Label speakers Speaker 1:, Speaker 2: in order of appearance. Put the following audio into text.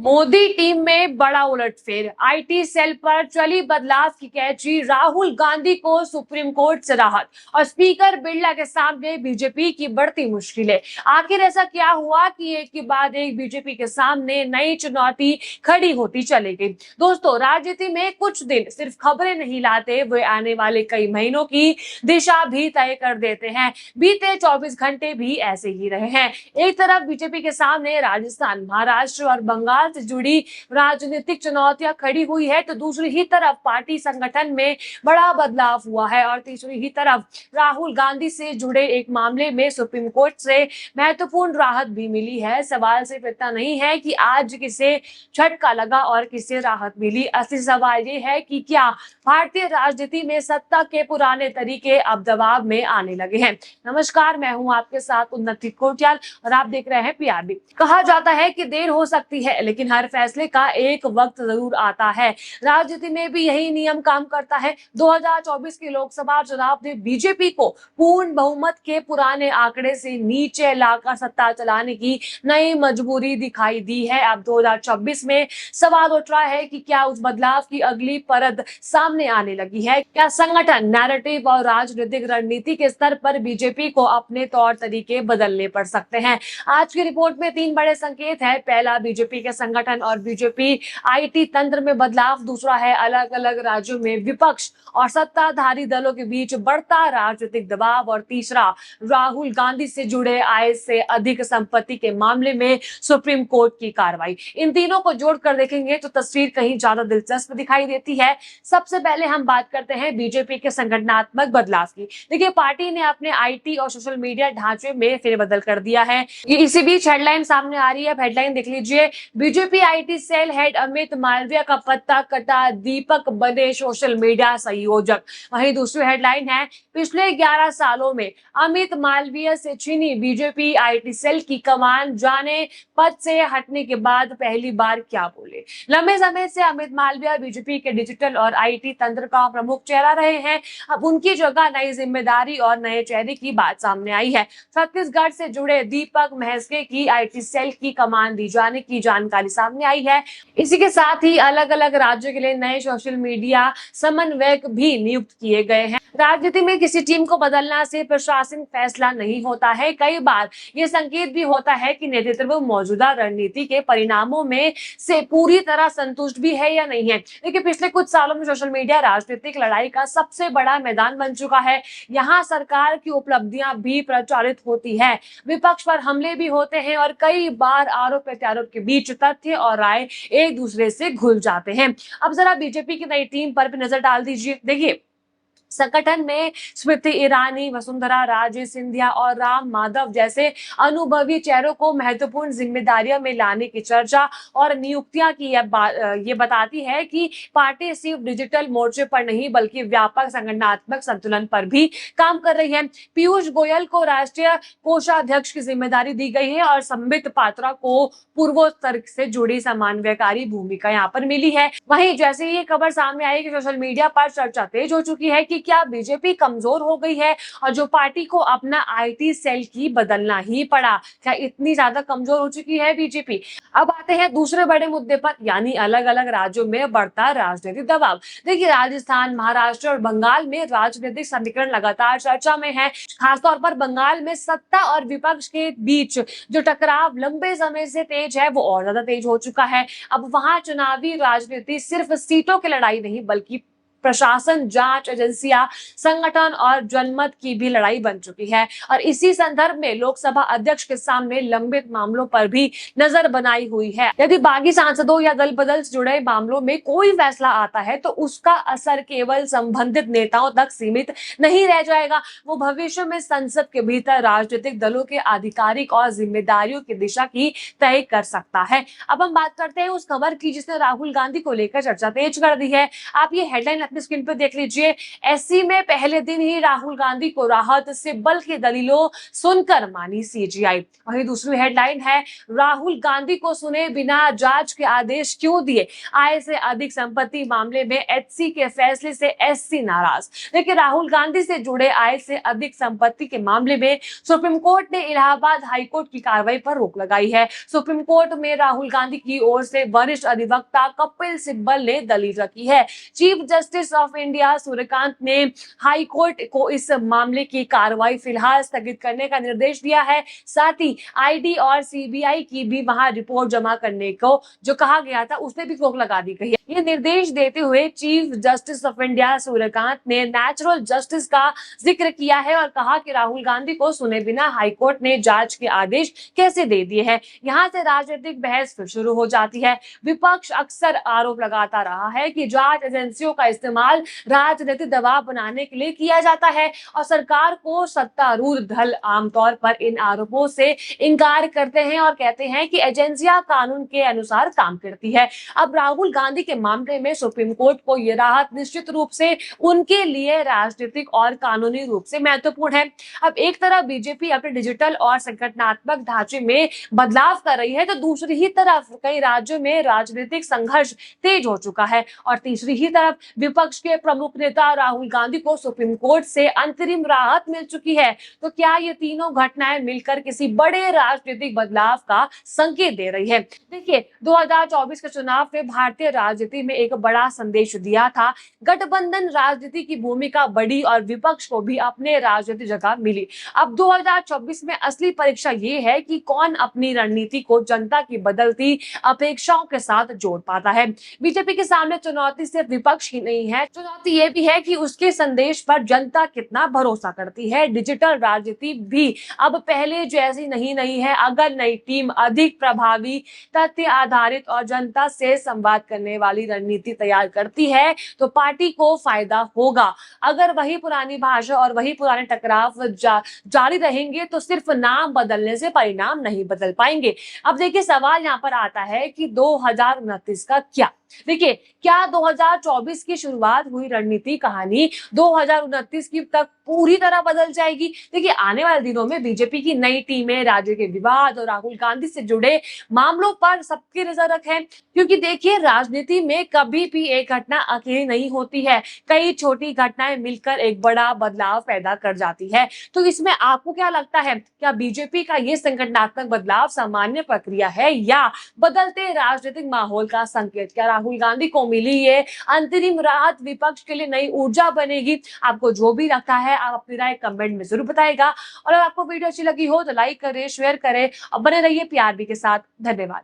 Speaker 1: Modi team में बड़ा उलटफेर, आईटी सेल पर चली बदलाव की कैची, राहुल गांधी को सुप्रीम कोर्ट से राहत और स्पीकर बिरला के सामने बीजेपी की बढ़ती मुश्किलें। आखिर ऐसा क्या हुआ कि एक के बाद एक बीजेपी के सामने नई चुनौती खड़ी होती चली गई। दोस्तों, राजनीति में कुछ दिन सिर्फ खबरें नहीं लाते, वे आने वाले कई महीनों की दिशा भी तय कर देते हैं। बीते 24 घंटे भी ऐसे ही रहे हैं। एक तरफ बीजेपी के सामने राजस्थान, महाराष्ट्र और बंगाल से जुड़ी राजनीतिक चुनौतियां खड़ी हुई है, तो दूसरी ही तरफ पार्टी संगठन में बड़ा बदलाव हुआ है और तीसरी ही तरफ राहुल गांधी से जुड़े एक मामले में सुप्रीम कोर्ट से महत्वपूर्ण राहत भी मिली है। सवाल सिर्फ इतना नहीं है कि आज किसे झटका लगा और किसे राहत मिली, असली सवाल ये है कि क्या भारतीय राजनीति में सत्ता के पुराने तरीके अब दबाव में आने लगे हैं। नमस्कार, मैं हूं आपके साथ उन्नति कोटियाल और आप देख रहे हैं पीआरबी। कहा जाता है कि देर हो सकती है, लेकिन हर फैसले का एक वक्त जरूर आता है। राजनीति में भी यही नियम काम करता है। 2024 के लोकसभा चुनाव ने बीजेपी को पूर्ण बहुमत के पुराने आंकड़े से नीचे लाकर सत्ता चलाने की नई मजबूरी दिखाई दी है। अब 2026 में सवाल उठ रहा है कि क्या उस बदलाव की अगली परत सामने आने लगी है। क्या संगठन, नैरेटिव और राजनीतिक रणनीति के स्तर पर बीजेपी को अपने तौर तरीके बदलने पड़ सकते हैं। आज की रिपोर्ट में 3 बड़े संकेत हैं। पहला, बीजेपी के संगठन और बीजेपी आईटी तंत्र में बदलाव। दूसरा है अलग अलग राज्यों में विपक्ष और सत्ताधारी दलों के बीच बढ़ता राजनीतिक दबाव। और तीसरा, राहुल गांधी से जुड़े आय से अधिक संपत्ति के मामले में सुप्रीम कोर्ट की कार्रवाई। इन तीनों को जोड़कर देखेंगे तो तस्वीर कहीं ज्यादा दिलचस्प दिखाई देती है। सबसे पहले हम बात करते हैं बीजेपी के संगठनात्मक बदलाव की। देखिए, पार्टी ने अपने आईटी और सोशल मीडिया ढांचे में फेरबदल कर दिया है। इसी बीच हेडलाइन सामने आ रही है। हेडलाइन देख लीजिए, BJP IT cell head Amit Malviya का पत्ता कटा, दीपक बने सोशल मीडिया संयोजक। वहीं दूसरी हेडलाइन है, पिछले 11 सालों में अमित मालवीय से छीनी बीजेपी आईटी सेल की कमान, जाने पद से हटने के बाद पहली बार क्या बोले। लंबे समय से अमित मालवीय बीजेपी के डिजिटल और आईटी तंत्र का प्रमुख चेहरा रहे हैं। अब उनकी जगह नई जिम्मेदारी और नए चेहरे की बात सामने आई है। छत्तीसगढ़ से जुड़े दीपक महस्के की आईटी सेल की कमान दी जाने की जानकारी सामने आई है। इसी के साथ ही अलग अलग राज्यों के लिए नए सोशल मीडिया समन्वयक भी नियुक्त किए गए हैं। राजनीति में किसी टीम को बदलना से प्रशासनिक फैसला नहीं होता है। कई बार ये संकेत भी होता है कि नेतृत्व मौजूदा रणनीति के परिणामों में से पूरी तरह संतुष्ट भी है या नहीं है। देखिए, पिछले कुछ सालों में सोशल मीडिया राजनीतिक लड़ाई का सबसे बड़ा मैदान बन चुका है। यहाँ सरकार की उपलब्धियां भी प्रचारित होती है, विपक्ष पर हमले भी होते हैं और कई बार आरोप प्रत्यारोप के बीच तथ्य और राय एक दूसरे से घुल जाते हैं। अब जरा बीजेपी की नई टीम पर भी नजर डाल दीजिए। देखिए, संगठन में स्मृति ईरानी, वसुंधरा राजे सिंधिया और राम माधव जैसे अनुभवी चेहरों को महत्वपूर्ण जिम्मेदारियों में लाने की चर्चा और नियुक्तियां की ये बताती है कि पार्टी सिर्फ डिजिटल मोर्चे पर नहीं बल्कि व्यापक संगठनात्मक संतुलन पर भी काम कर रही है। पीयूष गोयल को राष्ट्रीय कोषाध्यक्ष की जिम्मेदारी दी गई है और संबित पात्रा को पूर्वोत्तर से जुड़ी समन्वयकारी भूमिका यहाँ पर मिली है। वहीं जैसे ही ये खबर सामने आई कि सोशल मीडिया पर चर्चा तेज हो चुकी है कि क्या बीजेपी कमजोर हो गई है और जो पार्टी को अपना आईटी सेल की बदलना ही पड़ा। क्या इतनी ज्यादा कमजोर हो चुकी है बीजेपी। अब आते हैं दूसरे बड़े मुद्दे पर, यानी अलग अलग राज्यों में बढ़ता राजनीतिक दबाव। देखिए, राजस्थान, महाराष्ट्र और बंगाल में राजनीतिक समीकरण लगातार चर्चा में है। खासतौर पर बंगाल में सत्ता और विपक्ष के बीच जो टकराव लंबे समय से तेज है, वो और ज्यादा तेज हो चुका है। अब वहां चुनावी राजनीति सिर्फ सीटों की लड़ाई नहीं बल्कि प्रशासन, जांच एजेंसियां, संगठन और जनमत की भी लड़ाई बन चुकी है। और इसी संदर्भ में लोकसभा अध्यक्ष के सामने लंबित मामलों पर भी नजर बनाई हुई है। यदि बागी सांसदों या दल बदल से जुड़े मामलों में कोई फैसला आता है तो उसका असर केवल संबंधित नेताओं तक सीमित नहीं रह जाएगा, वो भविष्य में संसद के भीतर राजनीतिक दलों के आधिकारिक और जिम्मेदारियों की दिशा की तय कर सकता है। अब हम बात करते हैं उस खबर की जिसने राहुल गांधी को लेकर चर्चा तेज कर दी है। आप ये हेडलाइन अपनी स्क्रीन पर देख लीजिए। एससी में पहले दिन ही राहुल गांधी को राहत, सिब्बल की दलीलों सुनकर मानी सीजीआई। वहीं दूसरी हेडलाइन है, राहुल गांधी को सुने बिना जांच के आदेश क्यों दिए, आय से अधिक संपत्ति मामले में एचसी के फैसले से एससी नाराज। देखिए, राहुल गांधी से जुड़े आय से अधिक संपत्ति के मामले में सुप्रीम कोर्ट ने इलाहाबाद हाईकोर्ट की कार्रवाई पर रोक लगाई है। सुप्रीम कोर्ट में राहुल गांधी की ओर से वरिष्ठ अधिवक्ता कपिल सिब्बल ने दलील रखी है। Chief justice of India Suryakant ने हाई कोर्ट को इस मामले की कार्रवाई फिलहाल स्थगित करने का निर्देश दिया है। साथ ही ईडी और सीबीआई की भी वहां रिपोर्ट जमा करने को जो कहा गया था, उससे भी रोक लगा दी गई है। ये निर्देश देते हुए chief justice of India Suryakant ने नेचुरल जस्टिस का जिक्र किया है और कहा कि राहुल गांधी को सुने बिना हाईकोर्ट ने जांच के आदेश कैसे दे दिए हैं। यहाँ से राजनीतिक बहस फिर शुरू हो जाती है। विपक्ष अक्सर आरोप लगाता रहा है कि जांच एजेंसियों का इस्तेमाल राजनीतिक दबाव बनाने के लिए किया जाता है और सरकार को सत्तारूढ़ दल आमतौर पर इन आरोपों से इनकार करते हैं और कहते हैं कि एजेंसियां कानून के अनुसार काम करती है। अब राहुल गांधी के मामले में सुप्रीम कोर्ट को यह राहत निश्चित रूप से उनके लिए राजनीतिक और कानूनी रूप से महत्वपूर्ण है। अब एक तरफ बीजेपी अपने डिजिटल और संगठनात्मक ढांचे में बदलाव कर रही है, तो दूसरी ही तरफ कई राज्यों में राजनीतिक संघर्ष तेज हो चुका है और तीसरी ही तरफ विपक्ष के प्रमुख नेता राहुल गांधी को सुप्रीम कोर्ट से अंतरिम राहत मिल चुकी है। तो क्या ये तीनों घटनाएं मिलकर किसी बड़े राजनीतिक बदलाव का संकेत दे रही है? देखिए, 2024 के चुनाव में भारतीय राजनीति में एक बड़ा संदेश दिया था। गठबंधन राजनीति की भूमिका बढ़ी और विपक्ष को भी अपने राजनीतिक जगह मिली। अब 2024 में असली परीक्षा ये है कि कौन अपनी रणनीति को जनता की बदलती अपेक्षाओं के साथ जोड़ पाता है। बीजेपी के सामने चुनौती सिर्फ विपक्ष ही नहीं है, चुनौती ये भी है कि उसके संदेश पर जनता कितना भरोसा करती है। डिजिटल राजनीति भी अब पहले जैसी नहीं है। अगर नई टीम अधिक प्रभावी, तथ्य आधारित और जनता से संवाद करने वाली रणनीति तैयार करती है तो पार्टी को फायदा होगा। अगर वही पुरानी भाषा और वही पुराने टकराव जारी रहेंगे तो सिर्फ नाम बदलने से परिणाम नहीं बदल पाएंगे। अब देखिए, सवाल यहाँ पर आता है कि 2029 का क्या? देखिए, क्या 2024 की शुरुआत हुई रणनीति कहानी 2029 की तक पूरी तरह बदल जाएगी? देखिए, आने वाले दिनों में बीजेपी की नई टीमें राज्य के विवाद और राहुल गांधी से जुड़े मामलों पर सबकी नजर रखें, क्योंकि देखिए, राजनीति में कभी भी एक घटना अकेली नहीं होती है। कई छोटी घटनाएं मिलकर एक बड़ा बदलाव पैदा कर जाती है। तो इसमें आपको क्या लगता है? क्या बीजेपी का ये संगठनात्मक बदलाव सामान्य प्रक्रिया है या बदलते राजनीतिक माहौल का संकेत? क्या राहुल गांधी को मिली ये अंतरिम राहत विपक्ष के लिए नई ऊर्जा बनेगी? आपको जो भी लगता है आप अपनी राय कमेंट में जरूर बताएगा और अगर आपको वीडियो अच्छी लगी हो तो लाइक करें, शेयर करें और बने रहिए पीआरबी के साथ। धन्यवाद।